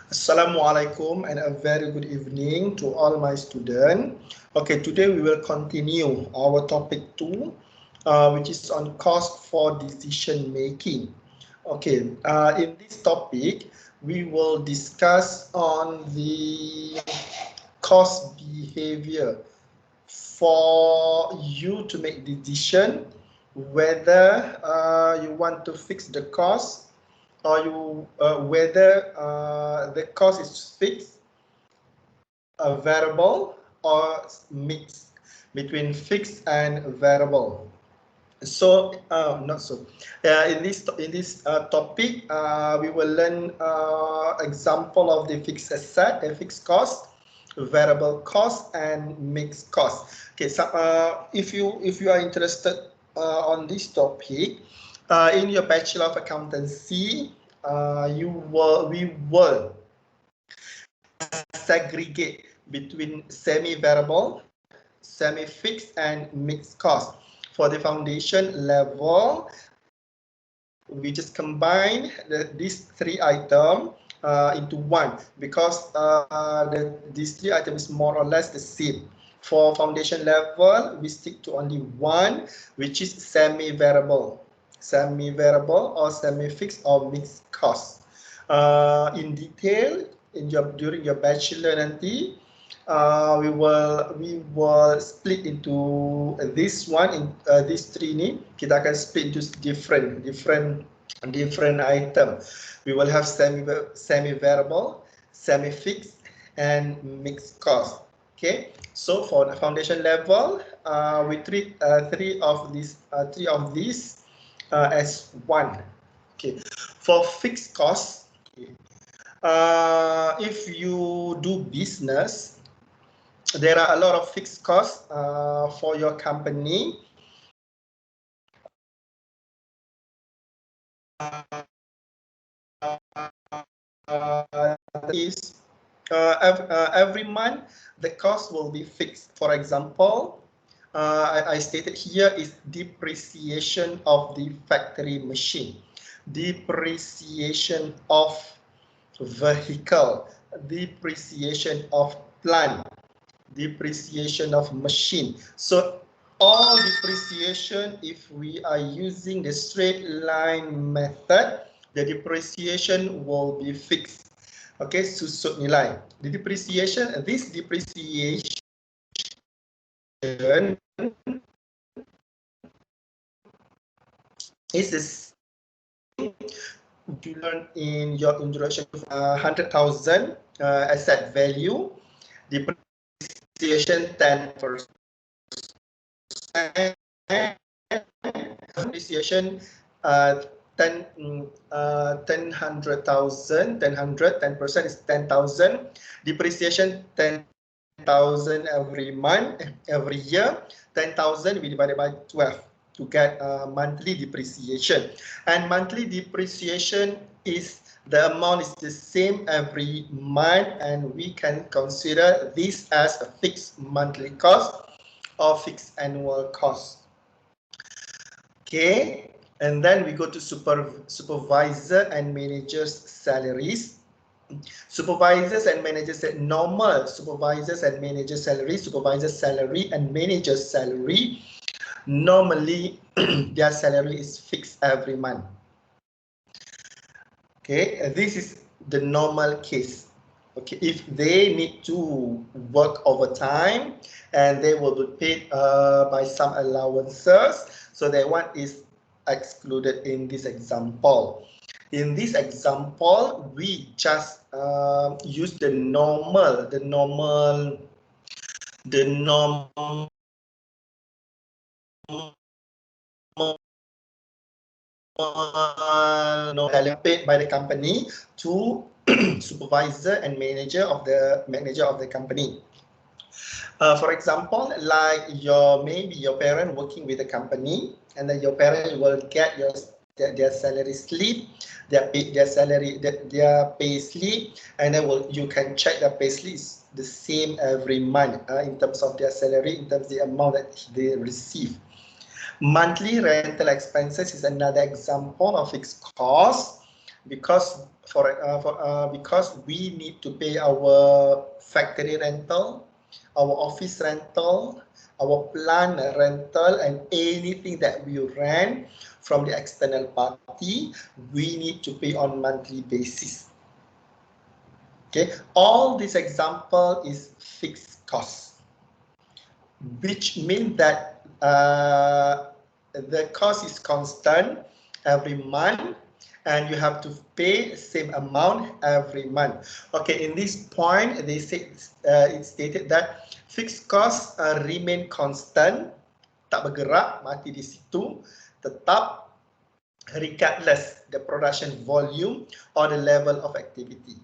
Assalamualaikum and a very good evening to all my students. Okay, today we will continue our topic 2, which is on cost for decision making. Okay, in this topic, we will discuss on the cost behavior for you to make decision whether you want to fix the cost or whether the cost is fixed, variable, or mixed between fixed and variable. So not so. In this topic, we will learn example of the fixed asset, the fixed cost, variable cost, and mixed cost. Okay, so if you are interested on this topic, in your Bachelor of Accountancy, we will segregate between semi-variable, semi-fixed, and mixed cost. For the foundation level, we just combine these three items into one because these three items is more or less the same. For foundation level, we stick to only one, which is semi-variable or semi-fixed or mixed cost. In detail, during your bachelor nanti, we will split into this one in these three ni. Kita akan split into different item. We will have semi-variable, semi-fixed, and mixed cost. Okay, so for the foundation level, we treat three of these as one. Okay, for fixed cost, if you do business, there are a lot of fixed costs for your company. Every month the cost will be fixed. For example, I stated here is depreciation of the factory machine, depreciation of vehicle, depreciation of plant, depreciation of machine. So all depreciation, if we are using the straight line method, the depreciation will be fixed. Okay, susut nilai. The depreciation, this depreciation is the same you learn in your introduction to 100,000 asset value, depreciation 10%. Depreciation 10,000, 10% is 10,000. Depreciation 10,000 every month, every year. 10,000 we divided by 12 to get monthly depreciation. And monthly depreciation is the amount is the same every month, and we can consider this as a fixed monthly cost or fixed annual cost. Okay, and then we go to supervisor and managers salaries. Supervisors and managers at normal supervisors and managers salary, supervisor salary and manager salary. Normally their salary is fixed every month. Okay, this is the normal case. Okay, if they need to work overtime and they will be paid by some allowances, so that one is excluded in this example. In this example, we just use the normal paid by the company to supervisor and manager of the company. For example, like maybe your parent working with a company, and then your parent will get their salary slip, their pay slip, and then you can check their pay slip is the same every month in terms of their salary, in terms of the amount that they receive. Monthly rental expenses is another example of fixed cost, because because we need to pay our factory rental, our office rental, our plant rental, and anything that we rent from the external party, we need to pay on monthly basis. Okay, all this example is fixed cost, which means that the cost is constant every month, and you have to pay same amount every month. Okay, in this point, they say it stated that fixed costs remain constant, tak bergerak, mati di situ, tetap regardless the production volume or the level of activity.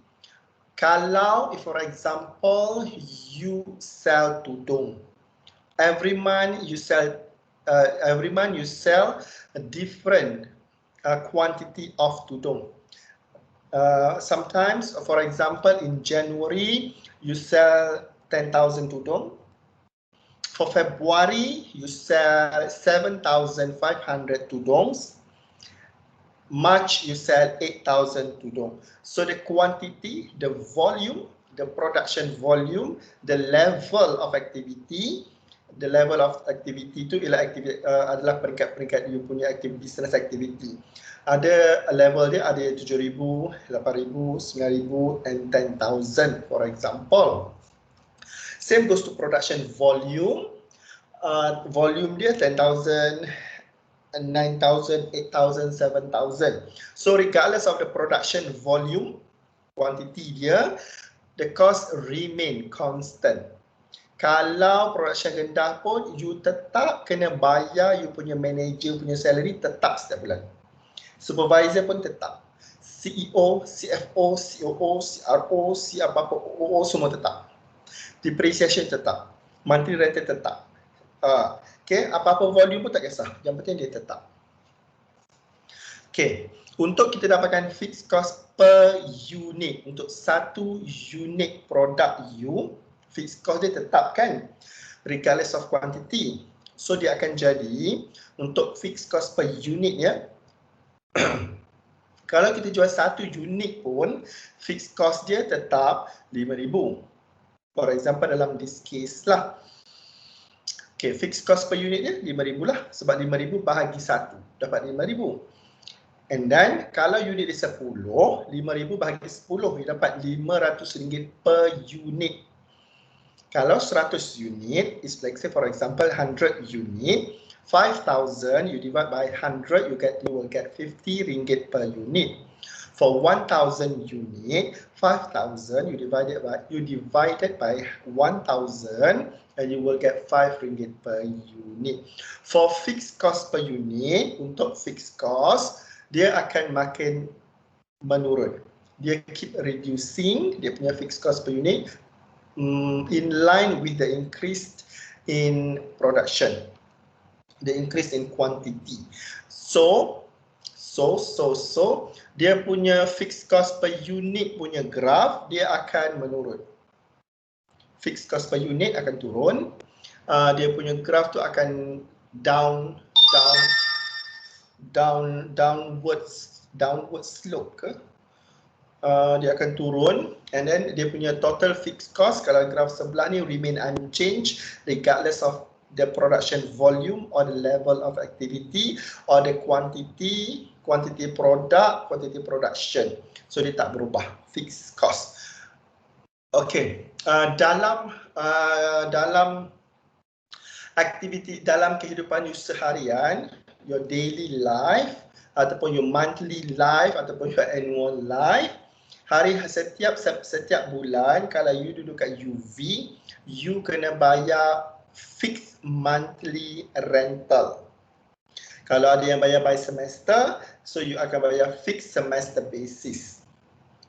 Kalau, if for example, you sell tudung, every month you sell a different quantity of tudung. Sometimes, for example, in January, you sell 10,000 tudung. For February, you sell 7,500 tudungs. March, you sell 8,000 tudung. So the quantity, the volume, the production volume, the level of activity, itu adalah peringkat-peringkat you punya business activity. Ada level dia, ada 7,000, 8,000, 9,000 and 10,000 for example. Same goes to production volume. Volume dia 10,000, 9,000, 8,000, 7,000. So regardless of the production volume, quantity dia, the cost remain constant. Kalau production rendah pun, you tetap kena bayar you punya manager punya salary tetap setiap bulan. Supervisor pun tetap. CEO, CFO, COO, CRO, apa-apa, OO semua tetap. Depreciation tetap. Monthly rental tetap. Okay, apa-apa volume pun tak kisah. Yang penting dia tetap. Okay, untuk kita dapatkan fixed cost per unit, untuk satu unit produk you, fixed cost dia tetap kan, regardless of quantity. So dia akan jadi, untuk fixed cost per unit ya, kalau kita jual satu unit pun, fixed cost dia tetap 5,000. For example, dalam this case lah. Okay, fixed cost per unit dia 5,000 lah. Sebab 5,000 bahagi 1, dapat 5,000. And then, kalau unit dia 10, 5,000 bahagi 10, dia dapat RM500 per unit. Kalau 100 unit, is like say for example 100 unit, 5,000 you divide by 100, you will get RM50 per unit. For 1,000 unit, 5,000 you divided by 1,000 and you will get RM5 per unit. For fixed cost per unit, untuk fixed cost, dia akan makin menurun. Dia keep reducing dia punya fixed cost per unit in line with the increase in production, the increase in quantity. So dia punya fixed cost per unit punya graph dia akan menurun. Fixed cost per unit akan turun. Dia punya graph tu akan downward slope ke? Dia akan turun, and then dia punya total fixed cost kalau graf sebelah ni remain unchanged regardless of the production volume or the level of activity or the quantity product, quantity production. So dia tak berubah, fixed cost. Okay, dalam aktiviti dalam kehidupan you seharian, your daily life ataupun your monthly life ataupun your annual life, setiap bulan kalau you duduk kat UV, you kena bayar fixed monthly rental. Kalau ada yang bayar by semester, so you akan bayar fixed semester basis.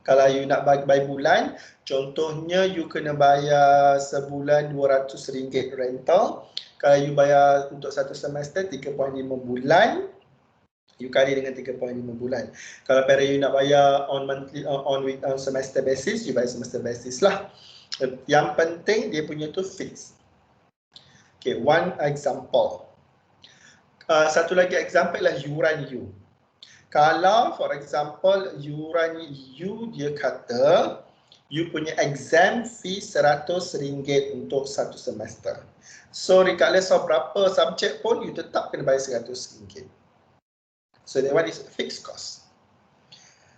Kalau you nak by bulan, contohnya you kena bayar sebulan RM200 rental. Kalau you bayar untuk satu semester 3.5 bulan, you kali dengan 3.5 bulan. Kalau pada you nak bayar on monthly on semester basis, you bayar semester basis lah. Yang penting dia punya tu fix. Okay, one example. Satu lagi example lah yuran you. Kalau for example yuran you dia kata you punya exam fee RM100 untuk satu semester. So regardless of berapa subjek pun you tetap kena bayar RM100. So that one is fixed cost.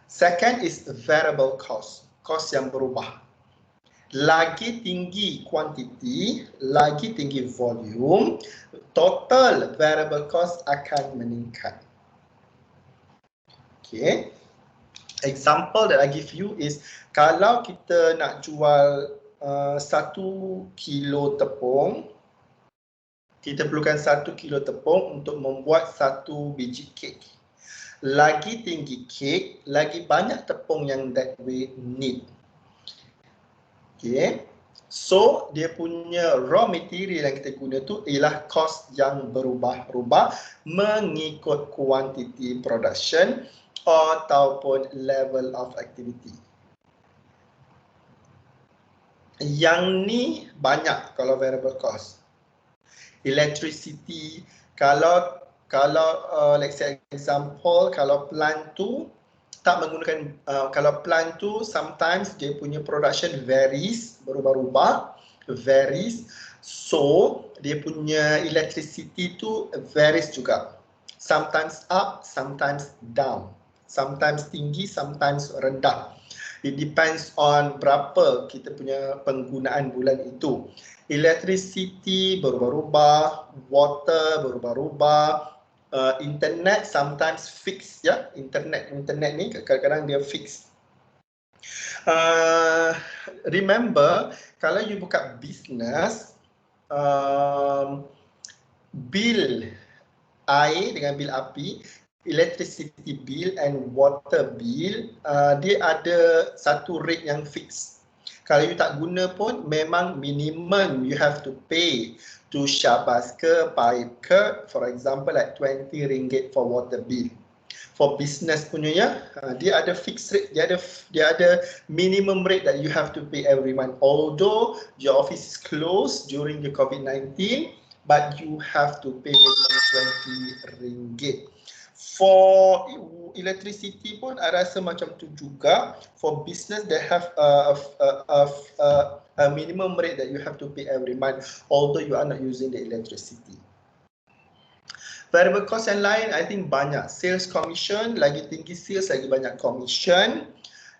Second is variable cost, cost yang berubah. Lagi tinggi kuantiti, lagi tinggi volume, total variable cost akan meningkat. Okay. Example that I give you is kalau kita nak jual 1 kilo tepung, kita perlukan 1 kilo tepung untuk membuat 1 biji kek. Lagi tinggi kek, lagi banyak tepung yang that we need. Okay. So, dia punya raw material yang kita guna tu ialah cost yang berubah-ubah mengikut quantity production ataupun level of activity. Yang ni banyak kalau variable cost. Electricity, kalau let's say example, kalau plant tu tak menggunakan, kalau plant tu sometimes dia punya production varies, berubah-ubah, varies. So, dia punya electricity tu varies juga. Sometimes up, sometimes down. Sometimes tinggi, sometimes rendah. It depends on berapa kita punya penggunaan bulan itu. Electricity berubah-ubah, water berubah-ubah, internet sometimes fixed, ya. Internet ni kadang-kadang dia fixed. Remember, kalau you buka business, bil air dengan bil api, electricity bill and water bill, dia ada satu rate yang fix. Kalau you tak guna pun, memang minimum you have to pay to Syabas ke, Paip ke, for example like RM20 for water bill. For business punya ya, dia ada fixed rate, dia ada minimum rate that you have to pay every month. Although your office is closed during the COVID-19, but you have to pay minimum RM20. For electricity pun I rasa macam tu juga. For business they have a minimum rate that you have to pay every month, although you are not using the electricity. Variable cost yang lain I think banyak. Sales commission, lagi tinggi sales lagi banyak commission.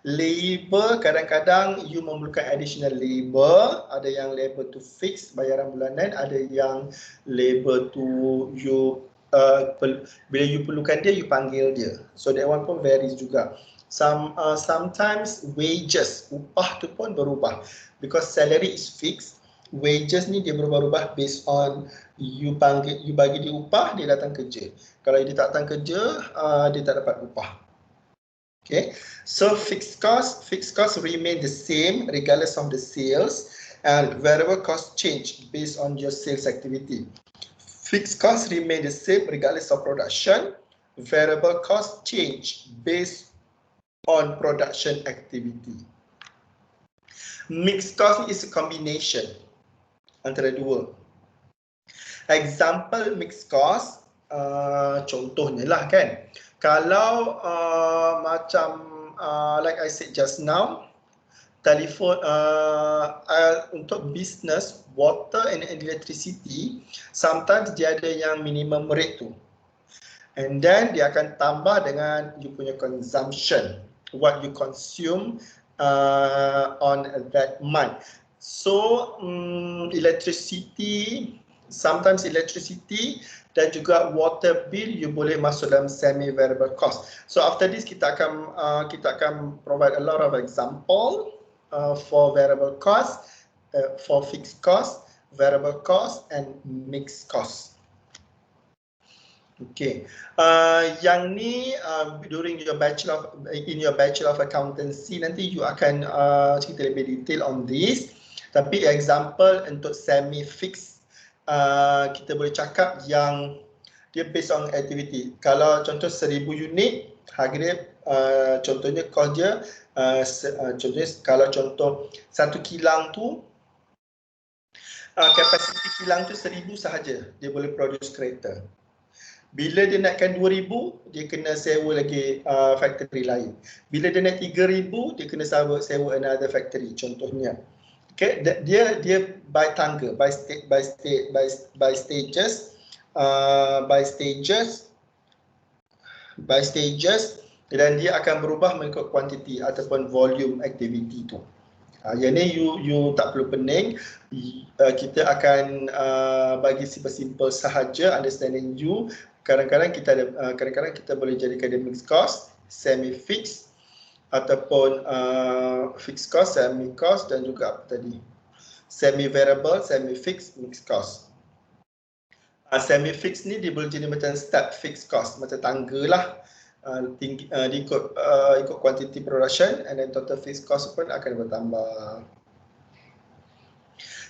Labor, kadang-kadang you memerlukan additional labor. Ada yang labor to fix bayaran bulanan, ada yang labor to you bila you perlukan dia, you panggil dia. So that one pun varies juga. Sometimes wages, upah tu pun berubah. Because salary is fixed, wages ni dia berubah-ubah based on you bagi dia upah, dia datang kerja. Kalau dia tak datang kerja, dia tak dapat upah. Okay, so fixed cost remain the same regardless of the sales, and variable cost change based on your sales activity. Fixed costs remain the same regardless of production. Variable costs change based on production activity. Mixed cost is a combination antara dua. Example mixed cost, contohnya lah kan. Kalau macam like I said just now, telefon untuk business, water and electricity, sometimes dia ada yang minimum rate tu. And then dia akan tambah dengan you punya consumption, what you consume on that month. So electricity, sometimes electricity dan juga water bill you boleh masuk dalam semi variable cost. So after this kita akan provide a lot of example for variable cost, for fixed cost, variable cost and mixed cost. Okay, yang ni during your bachelor of accountancy nanti you akan cerita lebih detail on this. Tapi example untuk semi fixed, kita boleh cakap yang dia based on activity. Kalau contoh 1000 unit, harga dia contohnya cost dia contohnya kalau contoh satu kilang tu kapasiti kilang tu 1000 sahaja dia boleh produce kereta. Bila dia naikkan 2,000, dia kena sewa lagi factory lain. Bila dia naik 3,000, dia kena sewa another factory contohnya. Okay, dia by tangga, by stages, dan dia akan berubah mengikut kuantiti ataupun volume aktiviti tu. Yang ni you tak perlu pening. Kita akan bagi simple sahaja understanding you. Kadang-kadang kita boleh jadikan dia mixed cost, semi fixed ataupun fixed cost, semi cost dan juga apa tadi? Semi variable, semi fixed, mixed cost. Semi fixed ni dia boleh jadi macam step fixed cost, macam tangga lah. Ikut quantity production, and then total fixed cost pun akan bertambah.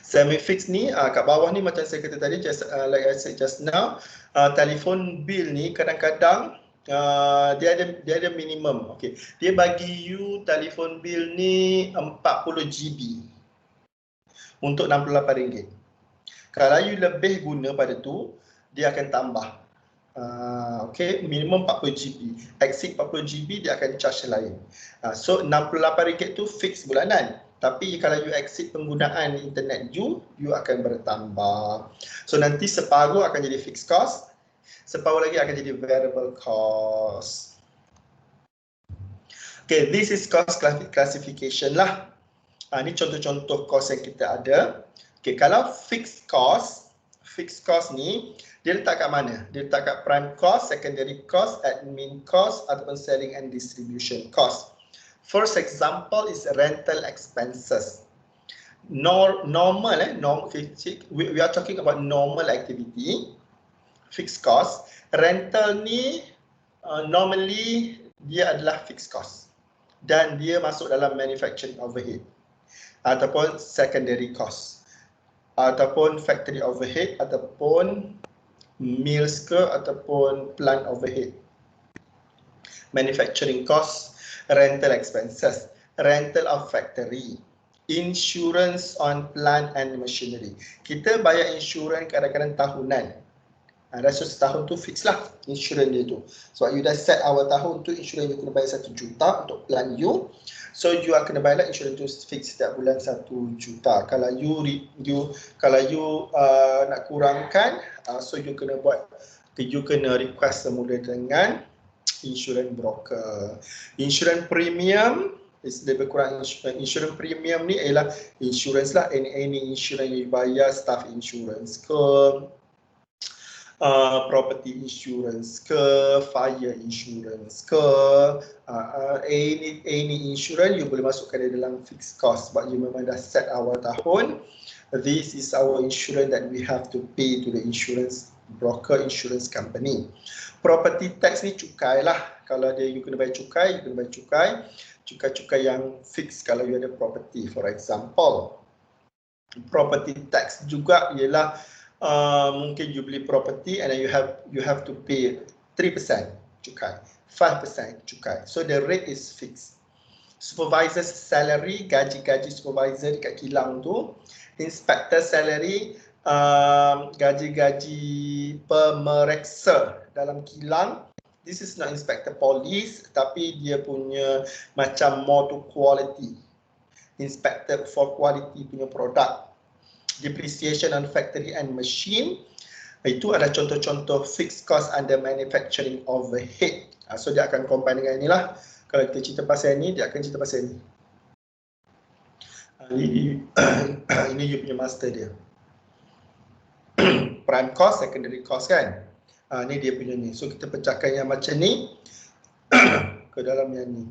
Semi fixed ni kat bawah ni macam saya kata tadi, like I said just now, telefon bill ni kadang-kadang dia ada minimum. Okay, dia bagi you telefon bill ni 40 GB untuk RM68. Kalau you lebih guna pada tu, dia akan tambah. Okay, minimum 40 GB. Exceed 40 GB dia akan charge lain. So RM68 tu fix bulanan. Tapi kalau you exceed penggunaan internet you akan bertambah. So nanti separuh akan jadi fixed cost, separuh lagi akan jadi variable cost. Okay, this is cost classification lah. Ini contoh-contoh cost yang kita ada. Okay, kalau fixed cost ni dia letak kat mana? Dia letak kat prime cost, secondary cost, admin cost ataupun selling and distribution cost. First example is rental expenses. We are talking about normal activity, fixed cost. Rental ni normally dia adalah fixed cost dan dia masuk dalam manufacturing overhead ataupun secondary cost ataupun factory overhead ataupun mills ke ataupun plant overhead. Manufacturing cost, rental expenses, rental of factory, insurance on plant and machinery. Kita bayar insurans kadang-kadang tahunan. Rasa setahun tu fix lah insurans dia tu. Sebab you dah set awal tahun tu insurans you kena bayar 1 juta untuk plan you. So you akan kena bayar lah insurans tu fix setiap bulan 1 juta. Kalau you nak kurangkan, so you kena request semula dengan insurans broker. Insurans premium is lebih kurang. Insurans premium ni ialah insurans lah, any insurans you bayar, staff insurance ke, property insurance ke, fire insurance ke, any insurance you boleh masukkan dia dalam fixed cost sebab you memang dah set awal tahun. This is our insurance that we have to pay to the insurance broker, insurance company. Property tax ni cukai lah. Kalau dia you kena bayar cukai, cukai yang fix kalau you ada property. For example, property tax juga ialah mungkin you beli property and then you have to pay 3% cukai, 5% cukai. So the rate is fixed. Supervisor's salary, gaji supervisor dekat kilang tu, inspector salary, gaji pemeriksa dalam kilang. This is not inspector police, tapi dia punya macam more to quality. Inspector for quality punya produk. Depreciation on factory and machine. Itu adalah contoh-contoh fixed cost under manufacturing overhead. So dia akan combine dengan inilah. Kalau kita cerita pasal ni, dia akan cerita pasal ni. Ini you punya master dia. Prime cost, secondary cost kan. Ni dia punya ni. So kita pecahkan yang macam ni ke dalam yang ni.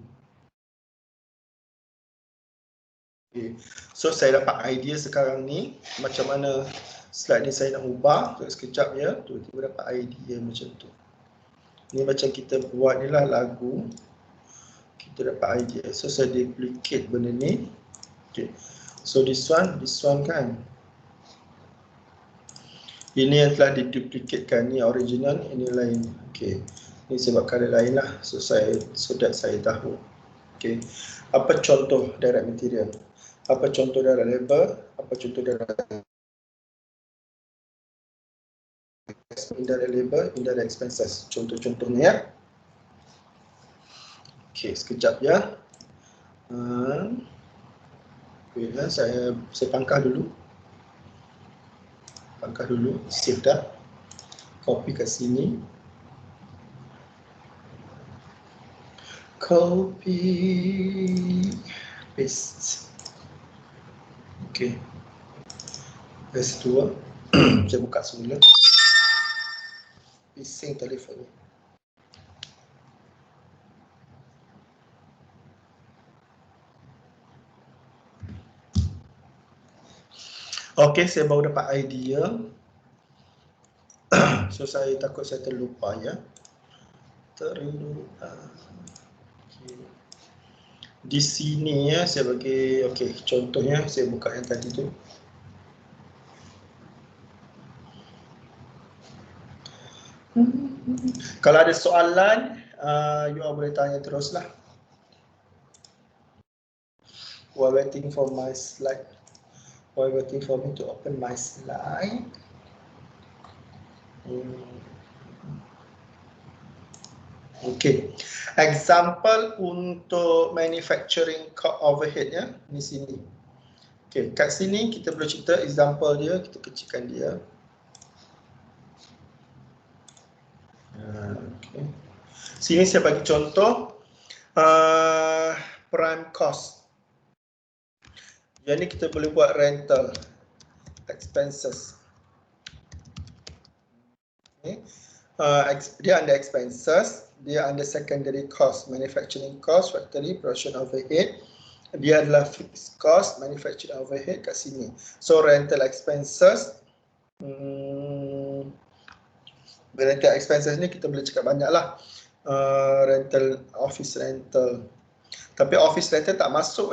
Okay. So saya dapat idea sekarang ni macam mana slide ni saya nak ubah. Sekejap ya, tiba-tiba dapat idea macam tu. Ni macam kita buat ni lah lagu. Kita dapat idea. So saya duplicate benda ni. Okay. So this one kan. Ini yang telah diduplicatekan, ni original, ini lain. Okay. Ini sebab color lain lah. So that saya tahu. Okay. Apa contoh direct material? Apa contoh direct labor? Apa contoh direct indirect labor, indirect expenses. Contoh-contohnya ya. Okey, sekejap ya. Wait, saya pangkah dulu. Save dah. Copy kat sini. Copy, paste. Okey. Paste dua. Saya buka semula. Bising telefon ni. Okey, saya baru dapat idea. So saya takut saya terlupa ya. Terlupa. Okay. Di sini ya saya bagi contohnya saya buka yang tadi tu. Kalau ada soalan, you all boleh tanya teruslah. While waiting for my slide. While waiting for me to open my slide. Okay. Example untuk manufacturing overhead ya, di sini. Okay, kat sini kita boleh cerita example dia, kita kecilkan dia. Okay. Sini saya bagi contoh prime cost. Yang ni kita boleh buat rental expenses. Okay. Dia under expenses, dia under secondary cost, manufacturing cost, factory, production overhead. Dia adalah fixed cost, manufacturing overhead kat sini. So rental expenses, rental expenses ni kita boleh cakap banyak lah. Rental, office rental. Tapi office rental tak masuk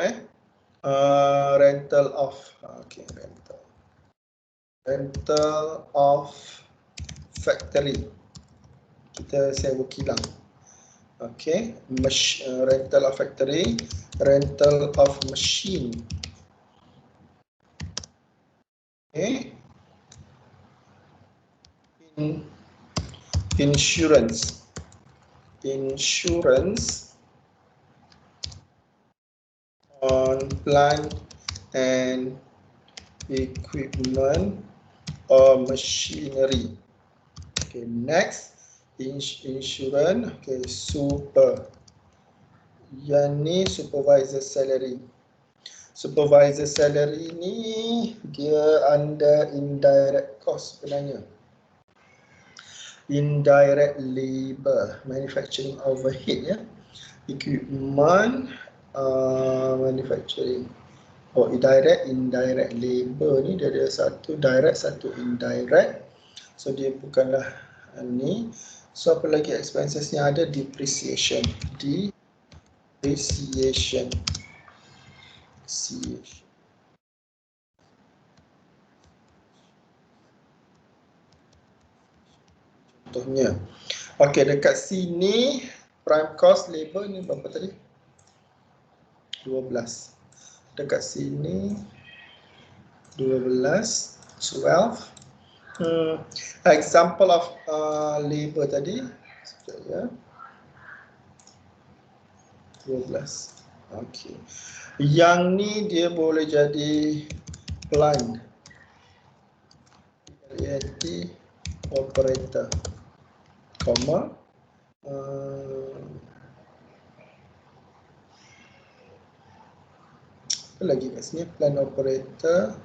rental of, rental of factory. Kita sewa kilang. Okay, rental of factory, rental of machine. Okay. Insurance on plant and equipment or machinery. Okay, next insurance. Okay, super. Yang ni supervisor salary. Supervisor salary ni dia under indirect cost sebenarnya. Indirect labor, manufacturing overhead ya. Equipment, manufacturing. Oh, indirect labor ni dia ada satu direct, satu indirect. So dia bukanlah ni. So apa lagi expenses yang ada? Depreciation. Contohnya. Okey, dekat sini prime cost labor ni berapa tadi? 12. Dekat sini 12. Example of labor tadi sekejap ya. 12. Okey. Yang ni dia boleh jadi plant. Operator. Comma. Apa lagi kat sini? Plant operator.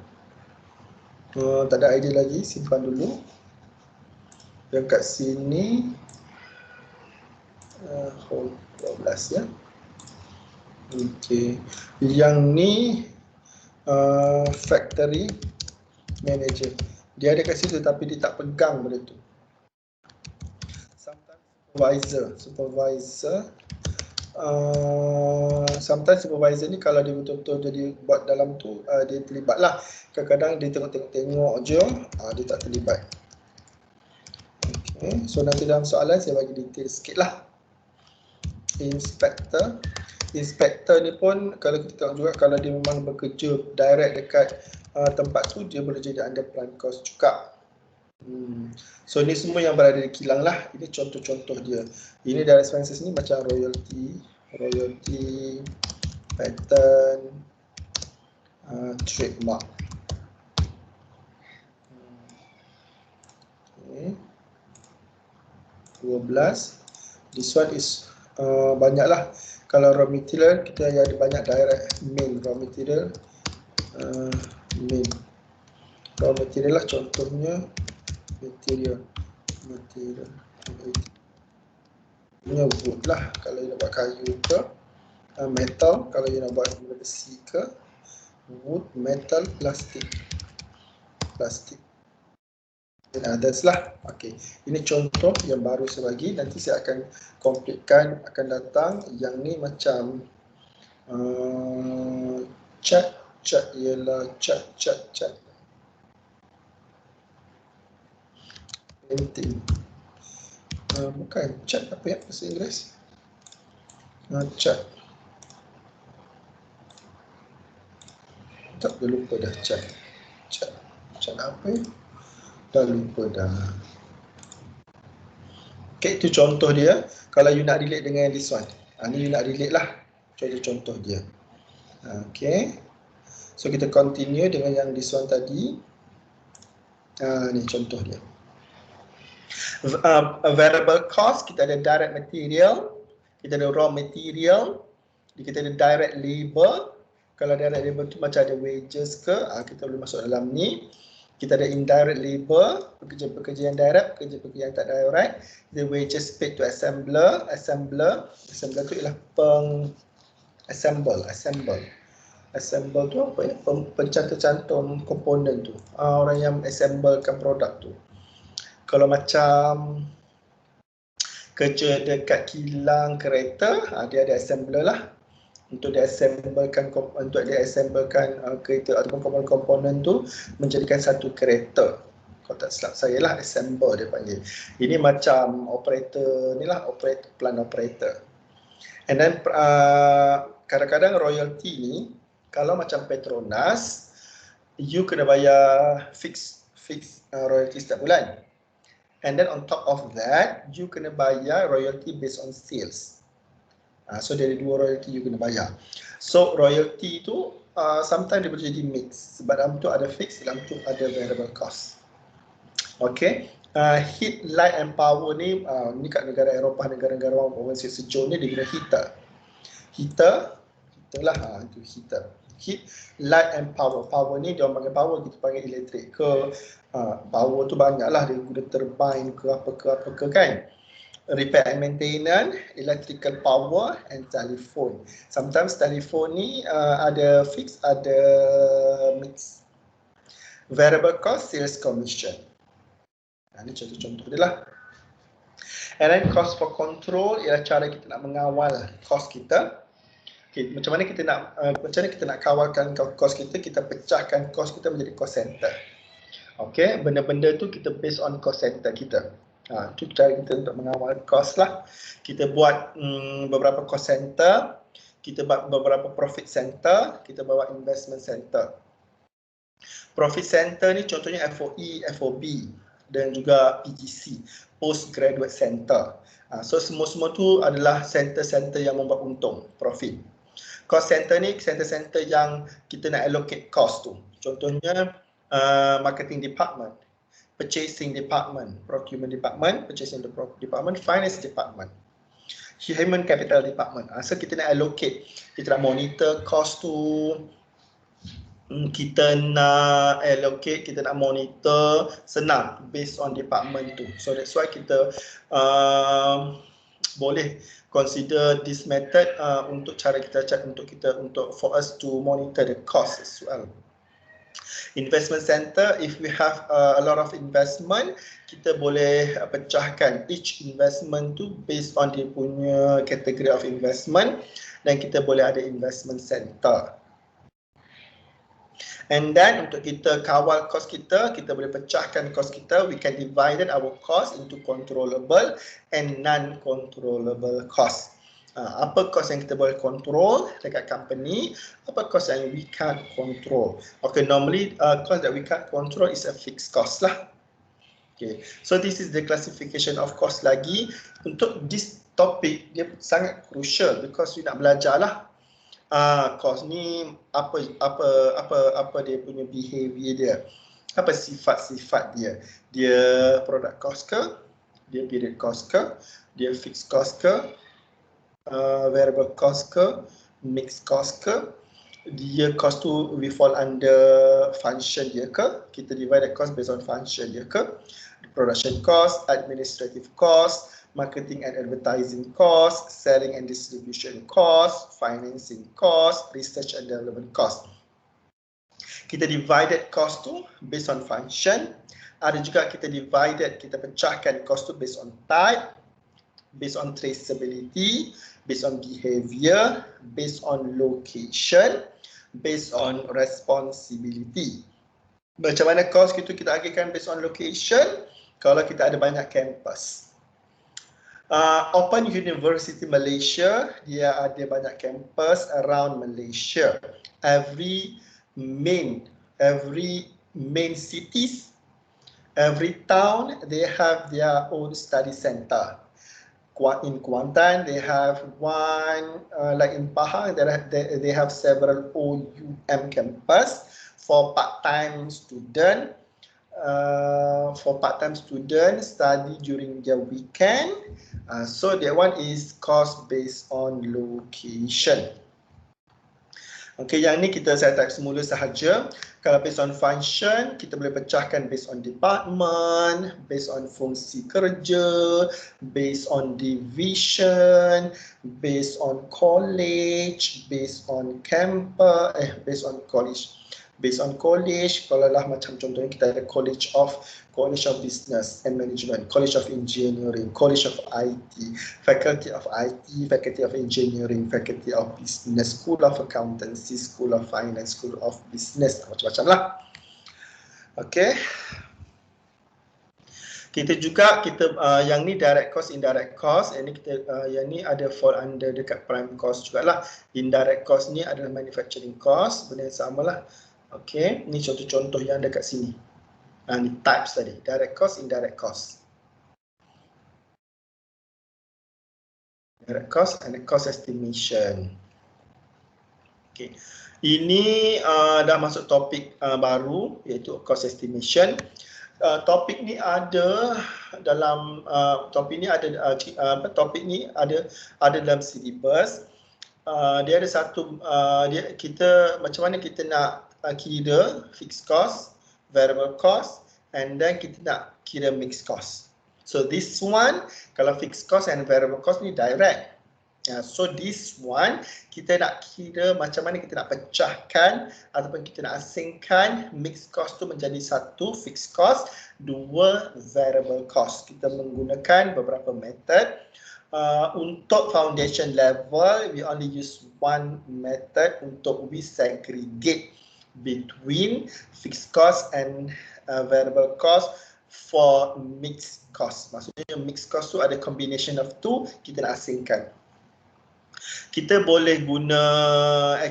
Tak ada idea lagi, simpan dulu. Yang kat sini 12 ya. Okey. Yang ni factory manager. Dia ada kat situ tapi dia tak pegang benda tu. Sometimes sometimes supervisor ni kalau dia betul-betul jadi buat dalam tu dia terlibat lah. Kadang-kadang dia tengok je, dia tak terlibat. Okay. So nanti dalam soalan saya bagi detail sikit lah. Inspector ni pun kalau kita tengok juga, kalau dia memang bekerja direct dekat tempat tu, dia boleh jadi under prime cost juga. So ni semua yang berada di kilang lah. Ini contoh-contoh dia. Ini direct expenses ni macam royalty, patent, trademark. Okay. 12. This one is banyaklah. Kalau raw material kita ada banyak direct main raw material, main raw material lah, contohnya material punya wood lah kalau you nak buat kayu ke, metal kalau you nak buat besi ke, wood, metal, plastik dan others lah. Okay, ini contoh yang baru saya bagi. Nanti saya akan completekan, akan datang. Yang ni macam cat ialah cat painting, bukan cat, apa ya bahasa Inggeris, cat, tak, dah lupa dah. Cat apa ya, dah lupa dah. Okay, itu contoh dia. Kalau you nak relate dengan this one, ni you nak relate lah, contoh dia. Okay, so kita continue dengan yang this one tadi. Ni contoh dia. Variable cost, kita ada direct material, kita ada raw material, kita ada direct labor. Kalau direct labor tu macam ada wages ke, kita boleh masuk dalam ni. Kita ada indirect labor, pekerja-pekerja yang direct, pekerja-pekerja yang tak direct. The wages paid to assembler tu ialah assemble tu apa ya, pencantum komponen tu, orang yang assemblekan produk tu. Kalau macam kerja dekat kilang kereta, dia ada assembler lah, untuk diassemblekan kereta ataupun komponen-komponen tu menjadikan satu kereta. Kalau tak silap saya lah, assemble dia panggil. Ini macam operator ni lah, plant operator. And then kadang-kadang royalty ni, kalau macam Petronas, you kena bayar fix royalty setiap bulan. And then on top of that, you kena bayar royalty based on sales. So dari dua royalty you kena bayar. So royalty tu sometimes dia boleh jadi mix. Sebab dalam tu ada fix, dalam tu ada variable cost. Okay. Heat, light and power ni, ni kat negara Eropah, negara-negara orang sejuk ni dia guna heater lah, itu heater. Heat, light and power. Power ni dia orang panggil power, kita panggil elektrik ke. Power tu banyak lah, dia guna turbine ke apa ke kan. Repair and maintenance, electrical power and telephone. Sometimes telephone ni ada fix, ada mix. Variable cost, sales commission. Ini contoh-contoh dia lah. And then cost for control ialah cara kita nak mengawal cost kita. Okay, macam mana kita nak kawalkan cost kita? Kita pecahkan cost kita menjadi cost center. Okay, benda-benda tu kita based on cost center kita. Itu cara kita untuk mengawal cost lah. Kita buat beberapa cost center, kita buat beberapa profit center, kita bawa investment center. Profit center ni contohnya FOE, FOB dan juga PGC, Postgraduate Center. So semua-semua tu adalah center-center yang membuat untung, profit. Cost center ni center-center yang kita nak allocate cost tu. Contohnya marketing department, purchasing department, procurement department, purchasing department, finance department, human capital department. So kita nak allocate, kita nak monitor cost tu, kita nak allocate, kita nak monitor, senang based on department tu. So that's why kita boleh consider this method untuk cara kita untuk for us to monitor the cost as well. Investment center, if we have a lot of investment, kita boleh pecahkan each investment tu based on dia punya category of investment, dan kita boleh ada investment center. And then untuk kita kawal cost kita, kita boleh pecahkan cost kita. We can divide our cost into controllable and non-controllable cost. Apa cost yang kita boleh control dekat company, apa cost yang we can't control. Okay, normally cost that we can't control is a fixed cost lah. Okay, so this is the classification of cost lagi. Untuk this topic dia sangat crucial because we nak belajar lah cost ni apa dia punya behavior dia, apa sifat-sifat dia. Dia product cost ke, dia period cost ke, dia fixed cost ke, variable cost ke, mixed cost ke, dia cost tu we fall under function dia ke, kita divide the cost based on function dia ke, production cost, administrative cost, marketing and advertising cost, selling and distribution cost, financing cost, research and development cost. Kita divided cost tu based on function. Ada juga kita pecahkan cost tu based on type, based on traceability, based on behavior, based on location, based on responsibility. Macam mana cost itu kita agihkan based on location? Kalau kita ada banyak campus. Open University Malaysia, dia ada banyak campus around Malaysia. Every main cities, every town, they have their own study center. In Kuantan, they have one, like in Pahang, they have several OUM campus for part-time student. Study during their weekend. So that one is cost based on location. Okay, yang ni saya type semula sahaja. Kalau based on function, kita boleh pecahkan based on department, based on fungsi kerja, based on division, based on college, based on campus, based on college. Kalau lah macam contohnya kita ada College of Business and Management, College of Engineering, College of IT, Faculty of IT, Faculty of Engineering, Faculty of Business, School of Accountancy, School of Finance, School of Business, macam-macam lah. Okay. Kita juga yang ni direct cost, indirect cost. Yang ni ada fall under dekat prime cost jugalah. Indirect cost ni adalah manufacturing cost, benda yang sama lah. Okay, ni contoh-contoh yang ada kat sini. Ni types tadi, direct cost, indirect cost. Direct cost and cost estimation. Okay, ini dah masuk topik baru iaitu cost estimation. Topik ni ada dalam topik ni ada dalam syllabus. Dia ada satu kita macam mana kita nak kira fixed cost, variable cost, and then kita nak kira mixed cost. So this one, kalau fixed cost and variable cost ni direct. So this one, kita nak kira macam mana kita nak pecahkan ataupun kita nak asingkan mixed cost tu menjadi satu fixed cost, dua variable cost. Kita menggunakan beberapa method. Untuk foundation level, we only use one method untuk we segregate between fixed cost and variable cost for mixed cost. Maksudnya mixed cost tu ada combination of two, kita nak asingkan. Kita boleh guna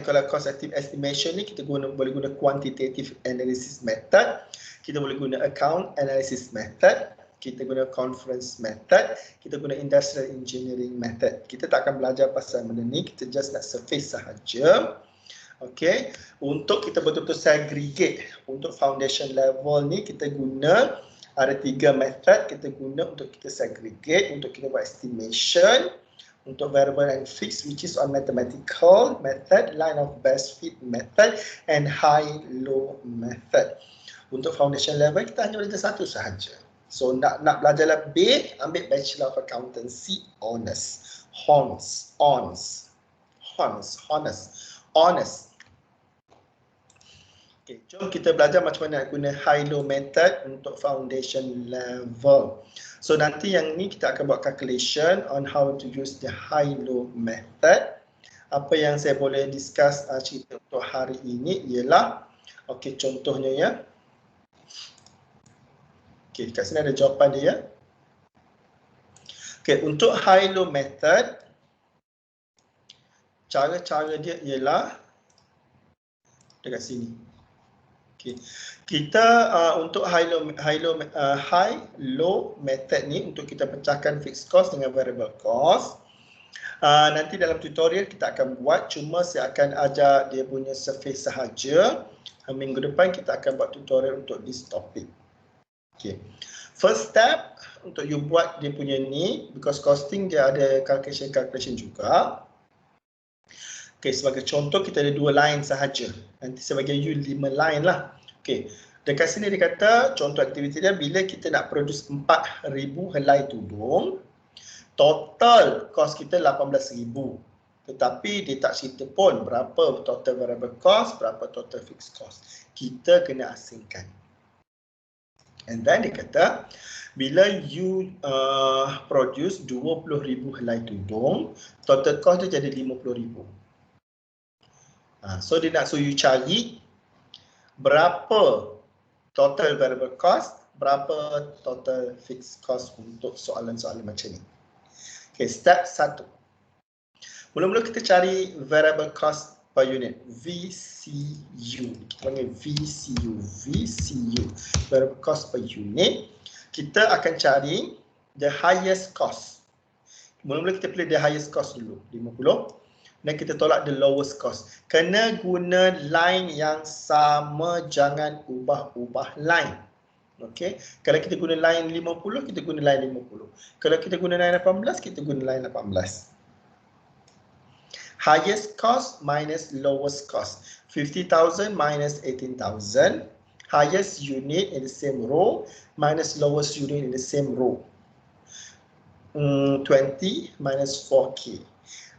kalau cost estimation ni kita boleh guna quantitative analysis method, kita boleh guna account analysis method, kita guna conference method, kita guna industrial engineering method. Kita tak akan belajar pasal benda ni, kita just nak surface sahaja. Okay, untuk kita betul-betul segregate untuk foundation level ni kita guna ada 3 method kita guna untuk kita segregate, untuk kita buat estimation, untuk variable and fixed, which is on mathematical method, line of best fit method, and high-low method. Untuk foundation level kita hanya belajar satu sahaja. So nak belajar lebih, ambil Bachelor of Accountancy Honors. Okay, jom kita belajar macam mana nak guna high-low method untuk foundation level. So nanti yang ni kita akan buat calculation on how to use the high-low method. Apa yang saya boleh discuss cerita untuk hari ini ialah, okay, contohnya ya. Okay, kat sini ada jawapan dia ya. Okay, untuk high-low method, cara-cara dia ialah dekat sini. Okay. Kita untuk high-low method ni untuk kita pecahkan fixed cost dengan variable cost. Nanti dalam tutorial kita akan buat, cuma saya akan ajar dia punya surface sahaja. Minggu depan kita akan buat tutorial untuk this topic. Okay. First step untuk you buat dia punya ni, because costing dia ada calculation juga. Okay, sebagai contoh kita ada 2 line sahaja. Nanti saya bagi you 5 line lah. Okay, dekat sini dia kata contoh aktiviti dia bila kita nak produce 4,000 helai tudung, total cost kita 18,000. Tetapi dia tak cerita pun berapa total variable cost, berapa total fixed cost. Kita kena asingkan. And then dia kata bila you produce 20,000 helai tudung, total cost dia jadi 50,000. So dia nak suruh you cari berapa total variable cost, berapa total fixed cost untuk soalan-soalan macam ni. Okay, step 1. Mula-mula kita cari variable cost per unit, VCU. Kita panggil VCU, variable cost per unit. Kita akan cari the highest cost. Mula-mula kita pilih the highest cost dulu, 50. Dan kita tolak the lowest cost. Kena guna line yang sama, jangan ubah-ubah line. Okey. Kalau kita guna line 50, kita guna line 50. Kalau kita guna line 18, kita guna line 18. Highest cost minus lowest cost. 50,000 minus 18,000. Highest unit in the same row minus lowest unit in the same row. 20 minus 4K.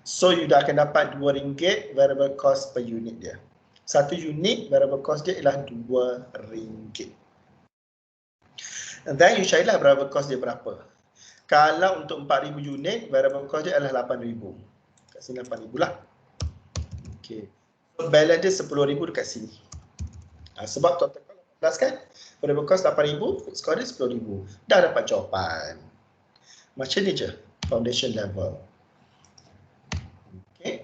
So you dah akan dapat RM2 variable cost per unit dia. Satu unit variable cost dia ialah RM2. And then you carilah variable cost dia berapa. Kalau untuk 4,000 unit, variable cost dia adalah 8,000. Kat sini 8,000 lah. Okay. So balance dia 10,000 dekat sini. Sebab total cost 18 kan? Variable cost 8,000, fixed cost dia 10,000. Dah dapat jawapan. Macam ni je, foundation level. Okay.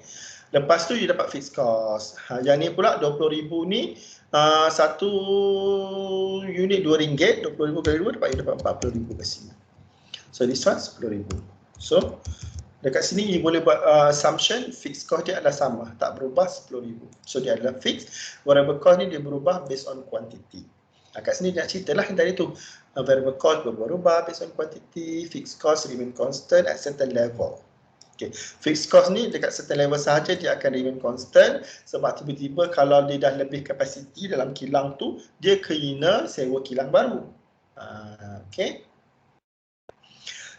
Lepas tu you dapat fixed cost. Yang ni pula 20,000 ni satu unit RM2, 20,000 kali 2 dapat 40,000 kat sini. So this one 10,000. So dekat sini you boleh buat assumption fixed cost dia adalah sama, tak berubah 10,000. So dia adalah fixed. Variable cost ni dia berubah based on quantity. Kat sini nak ceritalah yang tadi tu. Variable cost berubah based on quantity, fixed cost remain constant at certain level. Okay. Fixed cost ni dekat certain level sahaja dia akan remain constant sebab tiba-tiba kalau dia dah lebih kapasiti dalam kilang tu, dia kena sewa kilang baru. Okay.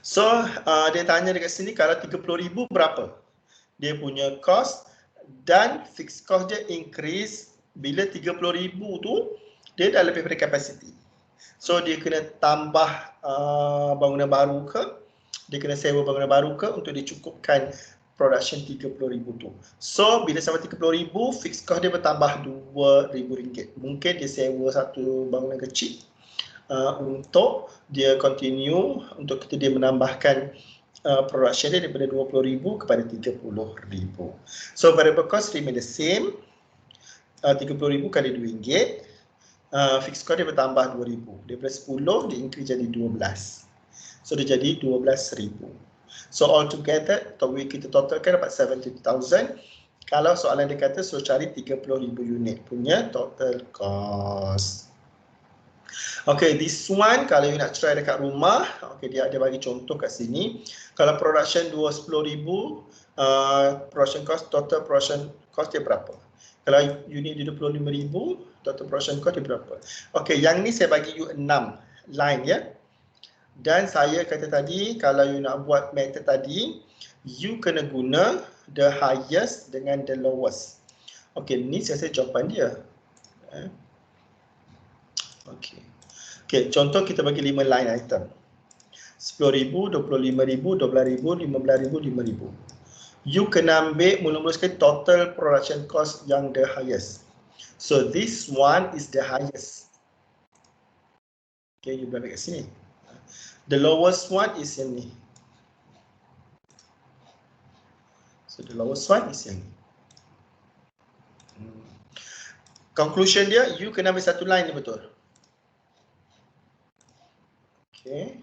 So dia tanya dekat sini kalau 30,000 berapa? Dia punya cost dan fixed cost dia increase bila 30,000 tu dia dah lebih dari kapasiti. So dia kena tambah bangunan baru ke? Dia kena sewa bangunan baru ke untuk dicukupkan production 30,000 tu. So bila sampai 30,000, fixed cost dia bertambah RM2,000. Mungkin dia sewa satu bangunan kecil untuk dia continue untuk dia menambahkan production dia daripada 20,000 kepada 30,000. So variable cost remain the same. 30,000 kali RM2. Fixed cost dia bertambah 2,000. Daripada 10 dia increase jadi 12. So dia jadi 12,000. So altogether kita totalkan dapat 70,000. Kalau soalan dia kata suruh cari 30,000 unit punya total cost. Okay, this one kalau you nak try dekat rumah, okay, dia ada bagi contoh kat sini. Kalau production 10,000, production cost, total production cost dia berapa? Kalau unit dia 25,000, total production cost dia berapa? Okay, yang ni saya bagi you 6 line ya. Dan saya kata tadi, kalau you nak buat method tadi, you kena guna the highest dengan the lowest. Okay, ni saya jawapan dia. Okay. Okay, contoh kita bagi 5 line item. 10,000, 25,000, 12,000, 15,000, 5,000. You kena ambil mula-mula sekali total production cost yang the highest. So this one is the highest. Okay, you boleh kat sini. The lowest one is yang ni. So the lowest one is yang ni. Conclusion dia, you kena ambil satu line ni betul. Okay.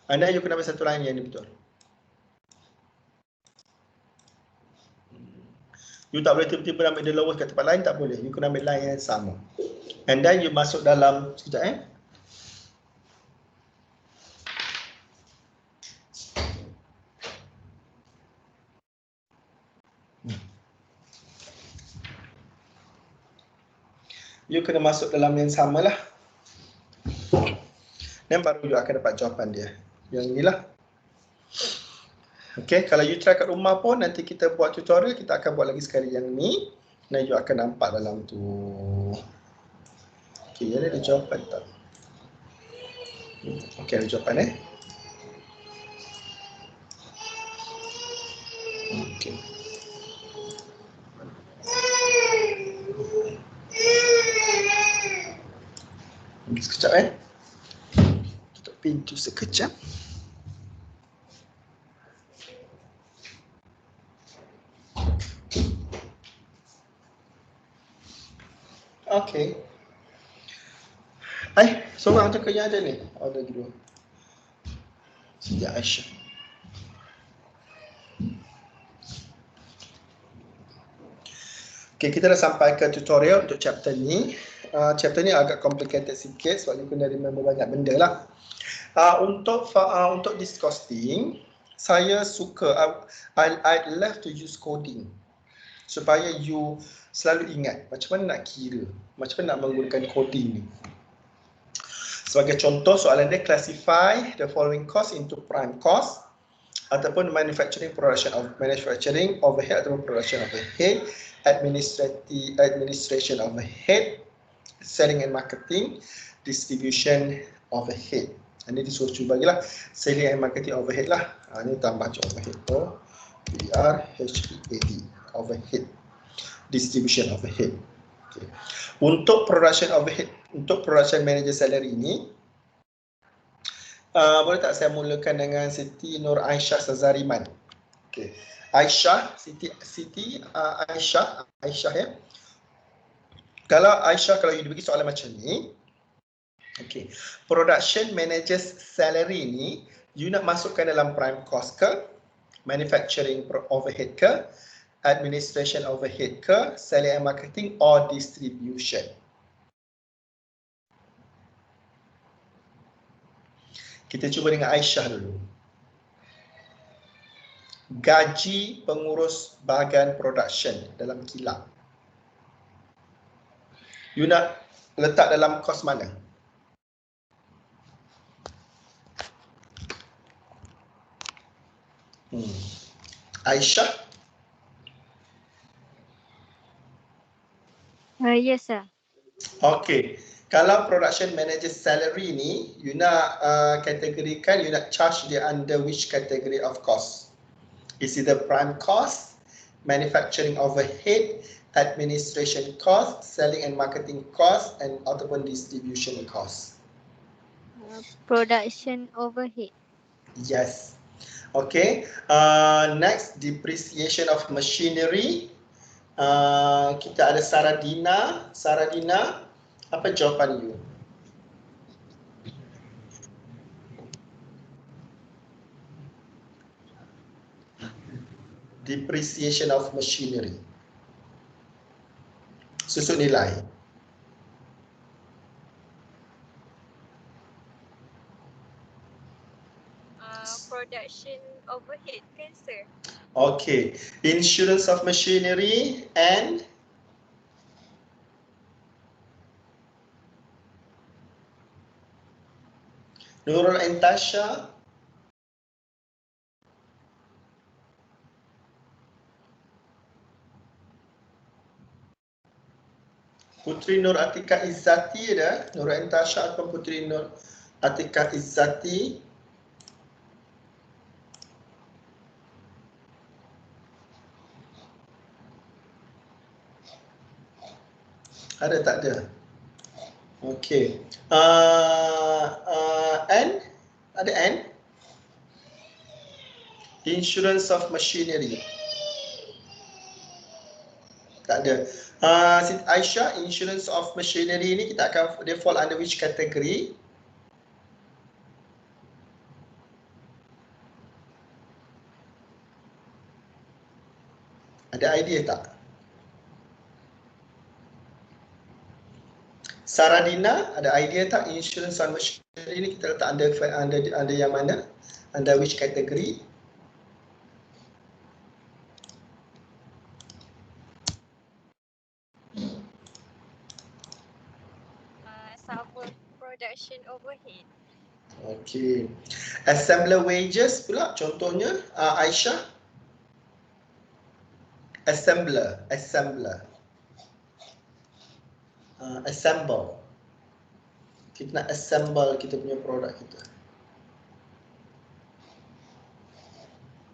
Anda you kena ambil satu line yang ni betul. You tak boleh tiba-tiba ambil the lowest kat tempat lain, tak boleh. You kena ambil line yang sama. And then you masuk dalam, sekejap You kena masuk dalam yang sama lah. Dan baru you akan dapat jawapan dia. Yang inilah. Okay, kalau you try kat rumah pun, nanti kita buat tutorial, kita akan buat lagi sekali yang ni. Dan you akan nampak dalam tu. Okay, ada jawapan tak? Okay, ada jawapan Okay. Sekejap tutup pintu sekejap. Okay. Seorang je yang ada ni? Ada dua. Sejak Aisyah. Okay, kita dah sampai ke tutorial untuk chapter ni. Chapter ni agak complicated sikit sebab you kena remember banyak benda lah. Untuk this costing, saya suka, I love to use coding supaya you selalu ingat macam mana nak kira, macam mana nak menggunakan coding ni. Sebagai contoh, soalan dia classify the following cost into prime cost ataupun manufacturing overhead ataupun production overhead, administration overhead, selling and marketing, distribution overhead. Ini disuruh cuba bagilah selling and marketing overhead lah. Ini tambah je overhead. OVRHEAD overhead, distribution overhead. Okay. Untuk production overhead, untuk production manager salary ini, boleh tak saya mulakan dengan Siti Nur Aisyah Sazariman. Okay. Aisyah, Siti Aisyah ya. Kalau Aisyah, kalau you bagi soalan macam ni, okay, production manager's salary ni, you nak masukkan dalam prime cost ke, manufacturing overhead ke, administration overhead ke, selling and marketing or distribution. Kita cuba dengan Aisyah dulu. Gaji pengurus bahagian production dalam kilang. You nak letak dalam kos mana? Aisyah? Yes, sir. Okay. Kalau production manager salary ni, you nak kategorikan, you nak charge dia under which category of cost? Is it the prime cost, manufacturing overhead, administration cost, selling and marketing cost, and ataupun distribution cost? Production overhead. Yes. Okay. Next, depreciation of machinery. Kita ada Saradina. Saradina, apa jawapan you? Depreciation of machinery. Susun nilai. Production overhead kan, sir? Okay. Insurance of machinery and Nurul and Tasha. Putri Nur Atika Izzati ada. Nurul and Tasha atau Putri Nur Atika Izzati. Ada tak ada? Okay. N? Ada N? Insurance of machinery. Tak ada. Siti Aisyah, insurance of machinery ni kita akan dia fall under which category? Ada idea tak? Saradina, ada idea tak insurance on machinery ni kita letak under yang mana? Under which category? Sama production overhead. Okey. Assembler wages pula contohnya Aisyah. Assembler. Assemble. Kita nak assemble kita punya produk kita.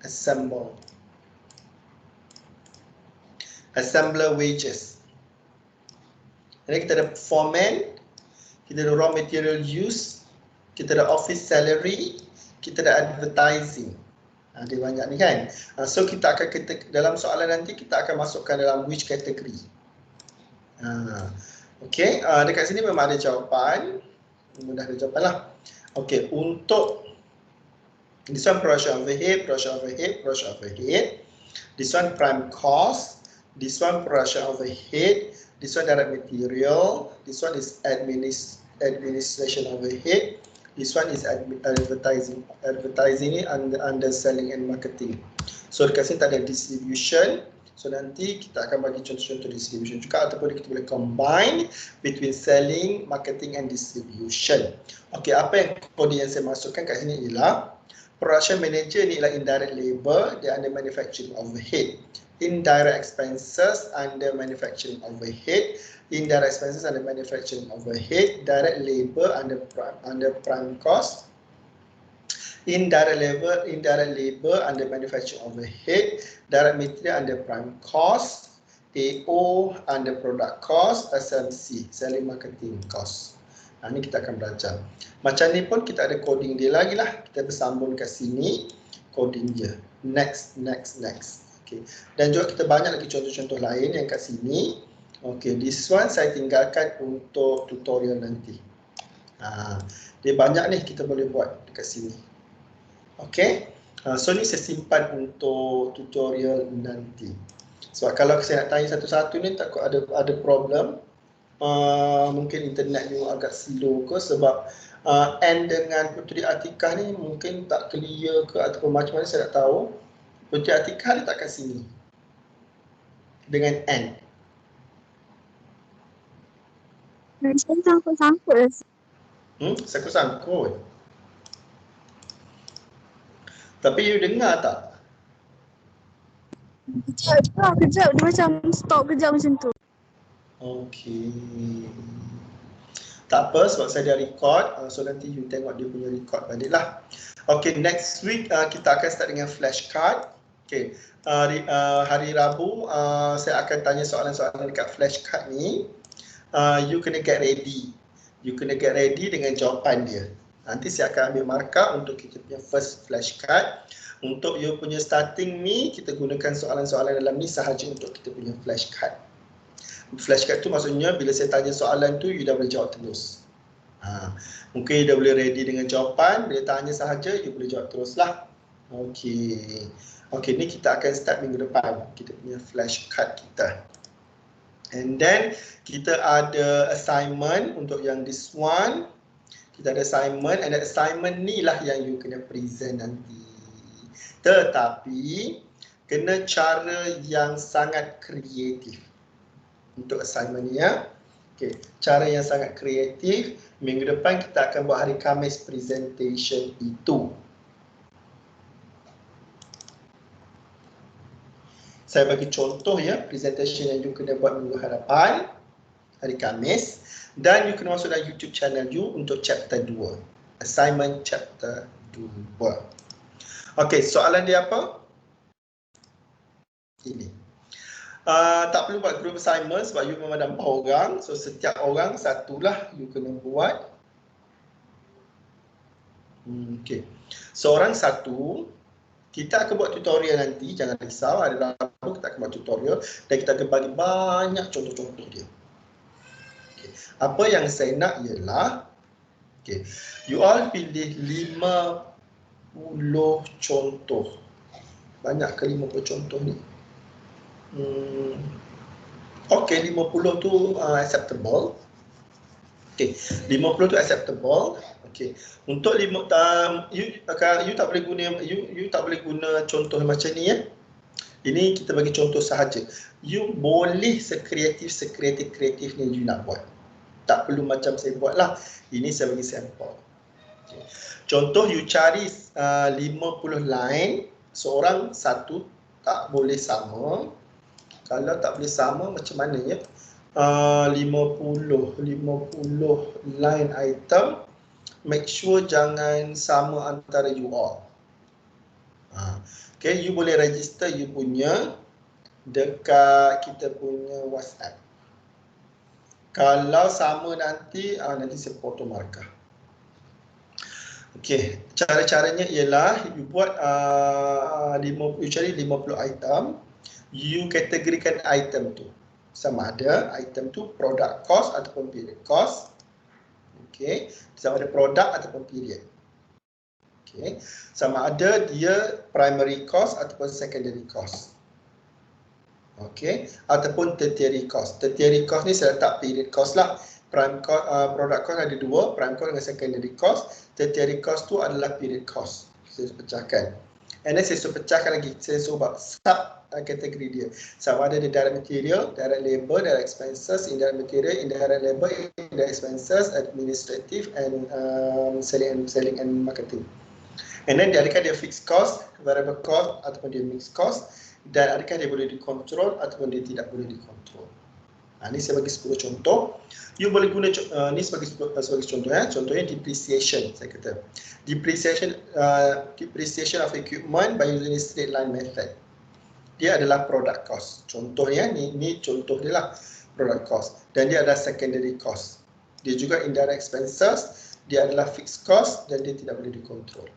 Assemble. Assembler wages. Jadi kita ada foreman, kita ada raw material use, kita ada office salary, kita ada advertising. Dia banyak ni kan. So kita akan dalam soalan nanti kita akan masukkan dalam which category. Okey, dekat sini memang ada jawapan. Mudah ada jawapan lah. Okey, untuk this one production overhead. This one prime cost. This one production overhead. This one direct material. This one is administration overhead. This one is advertising. Advertising ni under selling and marketing. So dekat sini tak ada distribution. So nanti kita akan bagi contoh-contoh distribution juga ataupun kita boleh combine between selling, marketing and distribution. Okey, apa yang kode yang saya masukkan kat sini ialah production manager ni ialah indirect labor, dia under manufacturing overhead. Indirect expenses under manufacturing overhead, indirect expenses under manufacturing overhead, direct labor under prime cost, indirect labor under manufacturing overhead, direct material under prime cost, AO under product cost, SMC selling marketing cost. Ini kita akan belajar. Macam ni pun kita ada coding dia lagi lah. Kita bersambung kat sini coding dia. Next. Okay. Dan juga kita banyak lagi contoh-contoh lain yang kat sini. Okay, this one saya tinggalkan untuk tutorial nanti. Dia banyak ni kita boleh buat dekat sini. Okay, so ni saya simpan untuk tutorial nanti. Sebab kalau saya nak tanya satu-satu ni takut ada problem. Mungkin internet ni agak slow ke sebab N dengan Puteri Atikah ni mungkin tak clear ke ataupun macam mana saya tak tahu. Puteri Atikah dia tak kat sini dengan N. Sangkut-sangkut. Sangkut-sangkut. Tapi you dengar tak? Kejap. Dia macam stop kejap macam tu. Okey. Tak apa sebab saya dah record. So nanti you tengok dia punya record balik lah. Okay, next week kita akan start dengan flashcard. Okay, hari Rabu saya akan tanya soalan-soalan dekat flashcard ni. You kena get ready. You kena get ready dengan jawapan dia. Nanti saya akan ambil markah untuk kita punya first flashcard. Untuk you punya starting ni, kita gunakan soalan-soalan dalam ni sahaja untuk kita punya flashcard. Flashcard tu maksudnya bila saya tanya soalan tu, you dah boleh jawab terus. Mungkin you dah boleh ready dengan jawapan. Bila tanya sahaja, you boleh jawab teruslah. Okey. Okey, ni kita akan start minggu depan. Kita punya flashcard kita. And then, kita ada assignment untuk yang this one. Kita ada assignment, and assignment ni lah yang you kena present nanti. Tetapi, kena cara yang sangat kreatif untuk assignment ni ya. Okay. Cara yang sangat kreatif. Minggu depan kita akan buat hari Khamis presentation itu. Saya bagi contoh ya, presentation yang you kena buat minggu hadapan, hari Khamis. Dan you kena masuk dalam YouTube channel you untuk chapter 2. Assignment chapter 2. Okay, soalan dia apa? Ini. Tak perlu buat group assignment sebab you memang ada 4 orang. So setiap orang satulah you kena buat. Okay. Seorang satu. Kita akan buat tutorial nanti, jangan risau, ada lama kita akan buat tutorial dan kita akan bagi banyak contoh-contoh dia. Okay. Apa yang saya nak ialah, okay, you all pilih 50 contoh. Banyak ke 50 contoh ni? Okay, 50 tu acceptable. Okay, 50 tu acceptable. Okay, untuk you tak boleh guna you tak boleh guna contoh macam ni ya. Ini kita bagi contoh sahaja. You boleh sekreatif ni you nak buat. Tak perlu macam saya buat lah. Ini saya bagi sampel. Okay. Contoh you cari 50 line, seorang satu tak boleh sama. Kalau tak boleh sama macam mana ya? 50 line item, make sure jangan sama antara you all. Okay, you boleh register you punya dekat kita punya WhatsApp. Kalau sama nanti saya foto markah. Okay, cara-caranya ialah you buat you cari 50 item, you kategorikan item tu. Sama ada item tu product cost ataupun period cost. Okay, sama ada product ataupun period. Okay, sama ada dia primary cost ataupun secondary cost. Okay, ataupun tertiary cost. Tertiary cost ni saya letak period cost lah. Prime cost, product cost ada dua, prime cost dengan secondary cost. Tertiary cost tu adalah period cost. Saya pecahkan. And then saya suruh pecahkan lagi. Saya suruh buat sub kategori dia. Sama ada di direct material, direct labor, direct expenses, indirect material, indirect labor, indirect expenses, administrative and selling and marketing. And then adakah dia fixed cost, variable cost ataupun dia mixed cost, dan adakah dia boleh dikontrol ataupun dia tidak boleh dikontrol. Ini saya bagi 10 contoh. You boleh guna ni sebagai contoh ya. Contohnya depreciation, saya kata. Depreciation of equipment by using straight line method. Dia adalah product cost. Contohnya ni contoh dia lah product cost. Dan dia adalah secondary cost. Dia juga indirect expenses, dia adalah fixed cost dan dia tidak boleh dikontrol.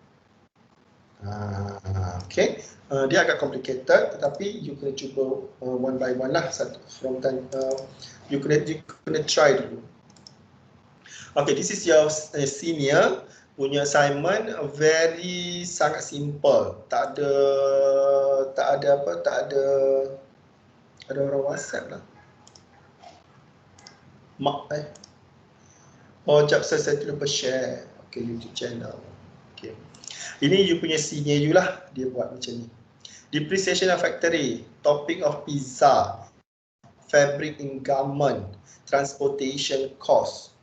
Okay, dia agak complicated tetapi you kena cuba one by one lah. From time you kena try dulu. Okay, this is your senior punya assignment, very sangat simple. Tak ada orang WhatsApp lah. Oh, jap saya lupa share. Okay, YouTube channel. Okay. Ini you punya senior you lah, dia buat macam ni. Depreciation of factory, topic of pizza, fabric in garment, transportation cost,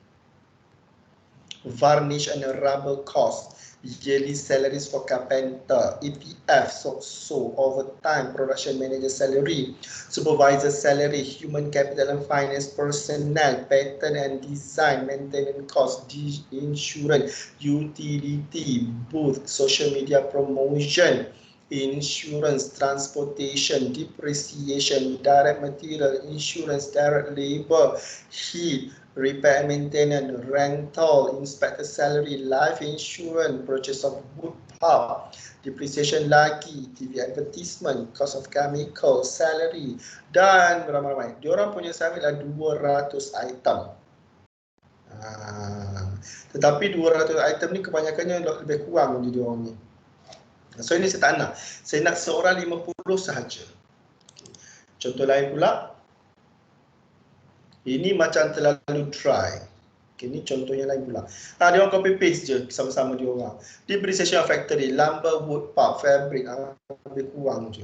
varnish and rubber cost, yearly salaries for carpenter, EPF, so overtime, production manager salary, supervisor salary, human capital and finance personnel, pattern and design, maintenance cost, insurance, utility, booth, social media promotion, insurance, transportation, depreciation, direct material, insurance, direct labor, heat, repair and maintenance, rental, inspector salary, life insurance, purchase of wood pulp, depreciation lagi, TV advertisement, cost of chemical, salary, dan ramai-ramai. Diorang punya assignment adalah 200 item. Tetapi 200 item ni kebanyakannya lebih kurang di diorang ni. So ini saya tak nak. Saya nak seorang 50 sahaja. Contoh lain pula. Ini macam terlalu dry. Okay, ini contohnya lain pula. Dia orang copy paste je sama-sama dia orang. Depreciation factory, lumber, wood, pulp, fabric, lebih kurang je.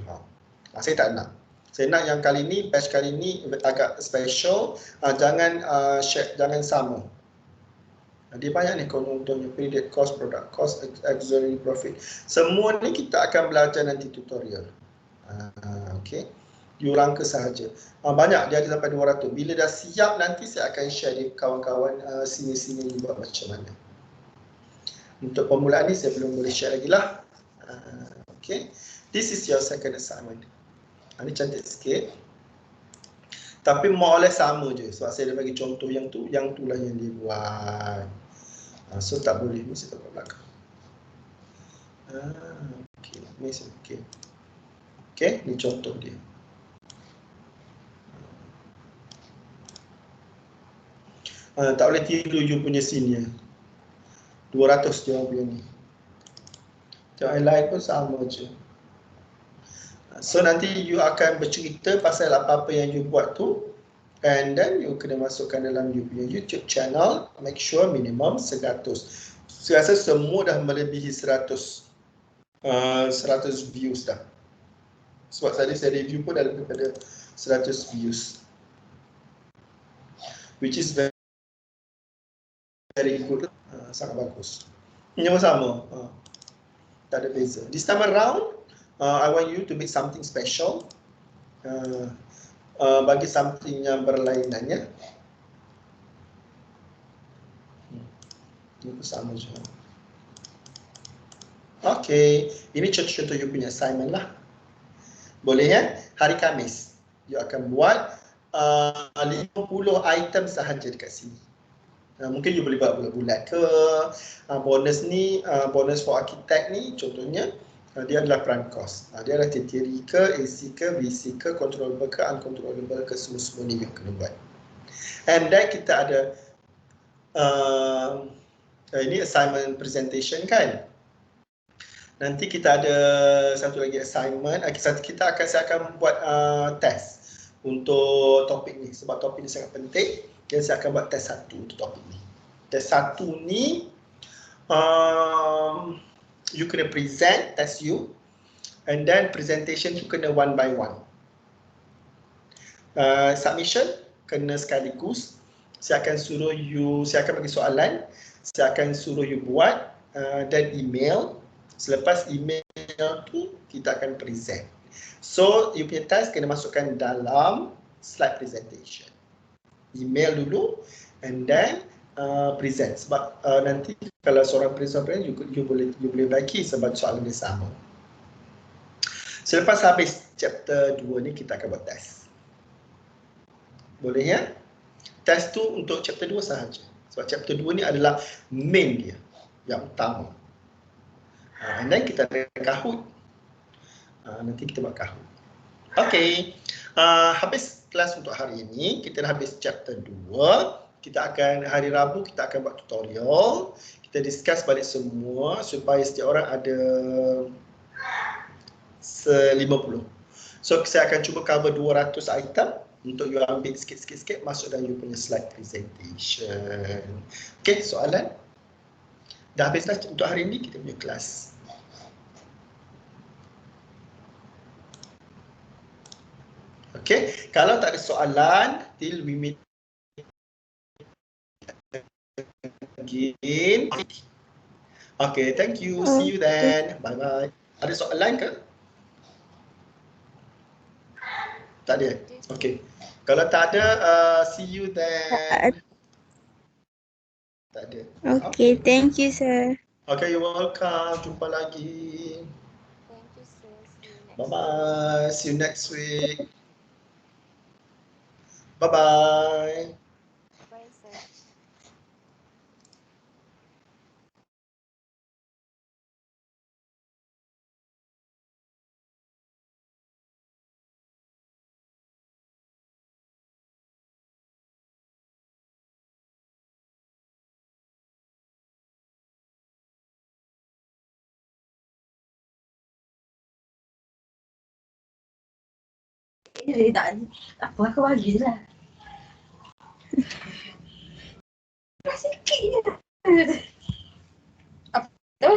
Saya tak nak. Saya nak yang kali ni, batch kali ni agak special. Jangan sama. Dia banyak ni contohnya, period cost, product cost, auxiliary profit. Semua ni kita akan belajar nanti tutorial. Okay. Diulang ke sahaja. Banyak, dia ada sampai 200. Bila dah siap nanti saya akan share di kawan-kawan sini-sini buat macam mana. Untuk permulaan ni saya belum boleh share lagi lah. Okay. This is your second assignment. Ini cantik sikit. Tapi more or less sama je. Sebab saya dah bagi contoh yang tu lah yang dia buat. So tak boleh, mesti tak belakang. Okay. Okey. Okey, ni contoh dia. Tak boleh tiru you punya senior. 200 je orang punya ni. Tengok yang lain pun sama je. So nanti you akan bercerita pasal apa-apa yang you buat tu, and then you kena masukkan dalam you punya YouTube channel. Make sure minimum 100. Saya rasa semua dah melebihi 100 views dah. Sebab tadi saya review pun dah lebih daripada 100 views, which is very good. Sangat bagus. Yang sama, tak ada beza. This time around, I want you to make something special. Bagi something yang berlainannya. Ini sama je. Okey, ini contoh-contoh you punya assignment lah. Boleh ya? Hari Khamis, you akan buat 50 item sahaja dekat sini. Mungkin you boleh buat bulat-bulat ke. Bonus ni, bonus for architect ni contohnya, dia adalah prime cost. Dia adalah teori ke, AC ke, VC ke, controllable ke, uncontrollable ke, semua ni you kena buat. And then kita ada ini assignment presentation kan. Nanti kita ada satu lagi assignment. Saya akan buat test untuk topik ni sebab topik ni sangat penting. Dan saya akan buat test 1 untuk topik ni. Test 1 ni you kena present test you, and then presentation tu kena one by one. Submission kena sekaligus. Saya akan bagi soalan, saya akan suruh you buat dan email. Selepas email tu kita akan present. So you punya task kena masukkan dalam slide presentation. Email dulu and then present. Sebab nanti kalau seorang present you boleh bagi sebab soalan dia sama. Selepas habis chapter 2 ni kita akan buat test. Boleh ya? Test tu untuk chapter 2 sahaja. Sebab chapter 2 ni adalah main dia, yang utama. And then kita ada Kahoot. Nanti kita buat Kahoot. Okay. Habis kelas untuk hari ini, kita dah habis chapter 2. Kita akan, hari Rabu kita akan buat tutorial. Kita discuss balik semua supaya setiap orang ada 50. So saya akan cuba cover 200 item untuk you ambil sikit-sikit masuk dalam you punya slide presentation. Okay, soalan? Dah habis dah untuk hari ini kita punya kelas. Okay, kalau tak ada soalan, till we meet again. Okay, thank you. See you then. Bye-bye. Ada soalan ke? Tak ada? Okay. Kalau tak ada, see you then. Tak ada. Okay, thank you, sir. Okay, you're welcome. Jumpa lagi. Thank you, sir. Bye-bye. See you next week. Bye-bye. Bye, sir. Dia tak apa aku bagi je lah. Sikit je. Apa?